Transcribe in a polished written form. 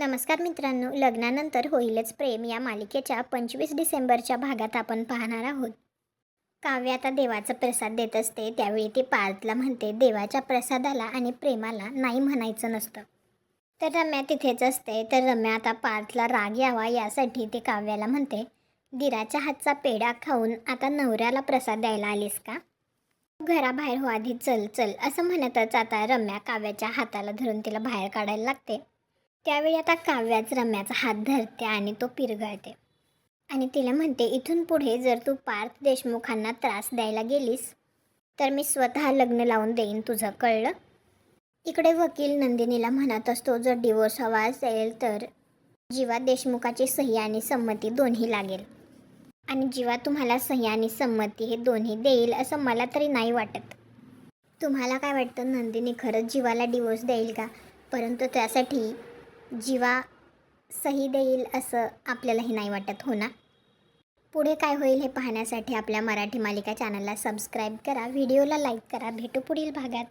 नमस्कार मित्रांनो, लग्नानंतर होईलच प्रेम या मालिकेच्या 25 डिसेंबरच्या भागात आपण पाहणार आहोत. काव्य आता देवाचा प्रसाद देत असते. त्यावेळी ती पार्थला म्हणते देवाच्या प्रसादाला आणि प्रेमाला नाही म्हणायचं नसतं. तर रम्या तिथेच असते. तर रम्या आता पार्थला राग यावा यासाठी ते काव्याला म्हणते, दिराच्या हातचा पेढा खाऊन आता नवऱ्याला प्रसाद द्यायला आलीस का? घराबाहेर हो आधी, चल चल असं म्हणतच आता रम्या काव्याच्या हाताला धरून तिला बाहेर काढायला लागते. त्यावेळी आता काव्याच रम्याचा हात धरते आणि तो पिरगळते आणि तिला म्हणते, इथून पुढे जर तू पार्थ देशमुखांना त्रास द्यायला गेलीस तर मी स्वतः लग्न लावून देईन तुझं, कळलं? इकडे वकील नंदिनीला म्हणत असतो, जर डिवोर्स हवा असेल तर जीवा देशमुखाची सही आणि संमती दोन्ही लागेल. आणि जीवा तुम्हाला सही आणि संमती हे दोन्ही देईल असं मला तरी नाही वाटत. तुम्हाला काय वाटतं, नंदिनी खरंच जीवाला डिवोर्स देईल का? परंतु त्यासाठी जीवा सही देईल असं आपल्यालाही नाही वाटत, हो ना? पुढे काय होईल हे पाहण्यासाठी आपल्या मराठी मालिका चॅनलला सबस्क्राईब करा, व्हिडिओला लाईक करा. भेटू पुढील भागात.